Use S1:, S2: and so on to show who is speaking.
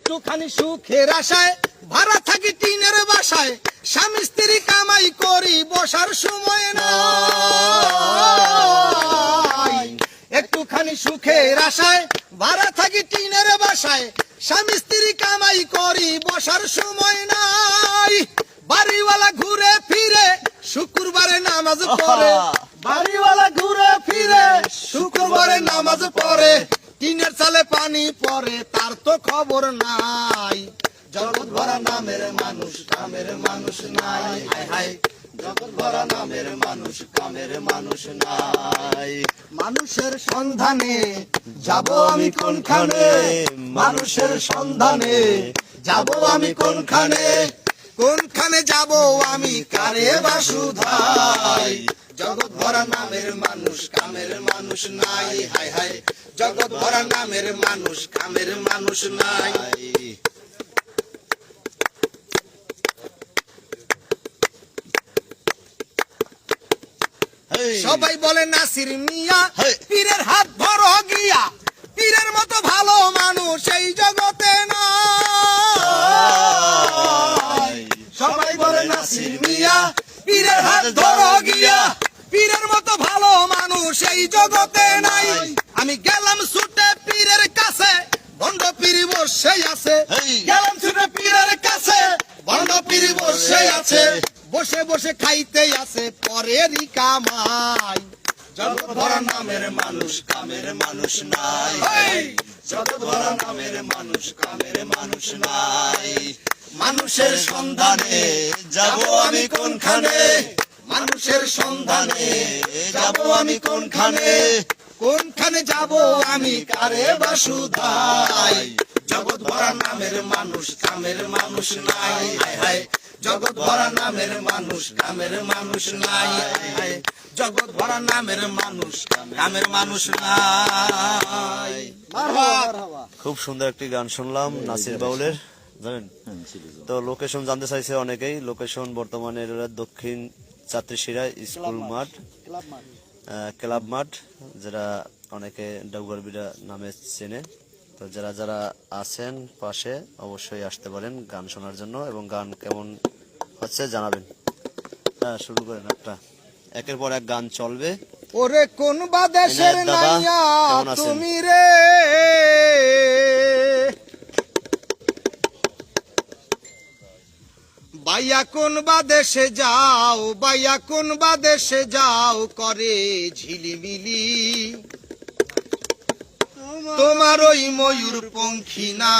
S1: একটুখানি সুখের আশায় ভাড়া থাকি টিনের বাসায়, স্বামী স্ত্রী কামাই করি বসার সময় নাই। একটুখানি সুখের আশায় ভাড়া থাকি টিনের বাসায়, স্বামী স্ত্রী কামাই করি বসার সময় নাই। বাড়িওয়ালা ঘুরে ফিরে শুক্রবারে নামাজ পড়ে, বাড়িওয়ালা ঘুরে ফিরে শুক্রবারে নামাজ পড়ে, টিনের চালে পানি পড়ে তার তো খবর নাই। জগৎ ভরা নামের মানুষ কামের মানুষ নাই, হায় হায় জগৎ ভরা নামের মানুষ কামের মানুষ নাই। মানুষের সন্ধানে যাব আমি কোনখানে, মানুষের সন্ধানে যাব আমি কোনখানে, কোনখানে যাব আমি কারে বাসুধাই। জগৎ ভরা নামের মানুষ কামের মানুষ নাই, হায় হায় জগৎ ভরা নামের মানুষ কামের মানুষ নাই। সবাই বলে নাসির মিয়া পীরের হাত ধরো গিয়া, পীরের মতো ভালো মানুষ এই জগতে নাই। সবাই বলে নাসির মিয়া পীরের হাত ধরো গিয়া, পীরের মতো ভালো মানুষ এই জগতে নাই। আমি গেলাম ছুটে পীরের কাছে, ভণ্ড পীর বসে আছে, গেলাম ছুটে পীরের কাছে, ভণ্ড পীর বসে আছে, বসে বসে খাইতে আছে পরেরই কামাই। জগৎ ভরা নামের মানুষ কামের মানুষ নাই, জগৎ ভরা নামের মানুষ কামের মানুষ নাই। মানুষের সন্ধানে যাব আমি কোনখানে, মানুষের সন্ধানে যাব আমি কোনখানে, কোনখানে যাব আমি কারে বাসুধাই। জগৎ ভরা নামের মানুষ কামের মানুষ নাই, হায় হায় জগৎ ভরা নামের মানুষ কামের মানুষ নাই, হায় হায় জগৎ ভরা নামের মানুষ কামের মানুষ নাই।
S2: খুব সুন্দর একটি গান শুনলাম নাসির বাউলের, জানেন তো। লোকেশন জানতে চাইছে অনেকেই, লোকেশন বর্তমানে দক্ষিণ চাত্রিশিরা স্কুল মাঠ, ক্লাব মাঠ, যারা অনেকে ডাউগারবিড়া নামে চেনে। তো যারা যারা আছেন পাশে অবশ্যই আসতে পারেন গান শোনার জন্য, এবং গান কেমন হচ্ছে জানাবেন। হ্যাঁ শুরু করেন, একটা একের পর এক গান চলবে।
S1: ওরে কোন বা দেশের নাইয়া তুমি রে, বাইয়া কোন বা দেশে যাও, বাইয়া কোন বা দেশে যাও করে ঝিলিমিলি, তোমার ওই ময়ূর পঙ্খী না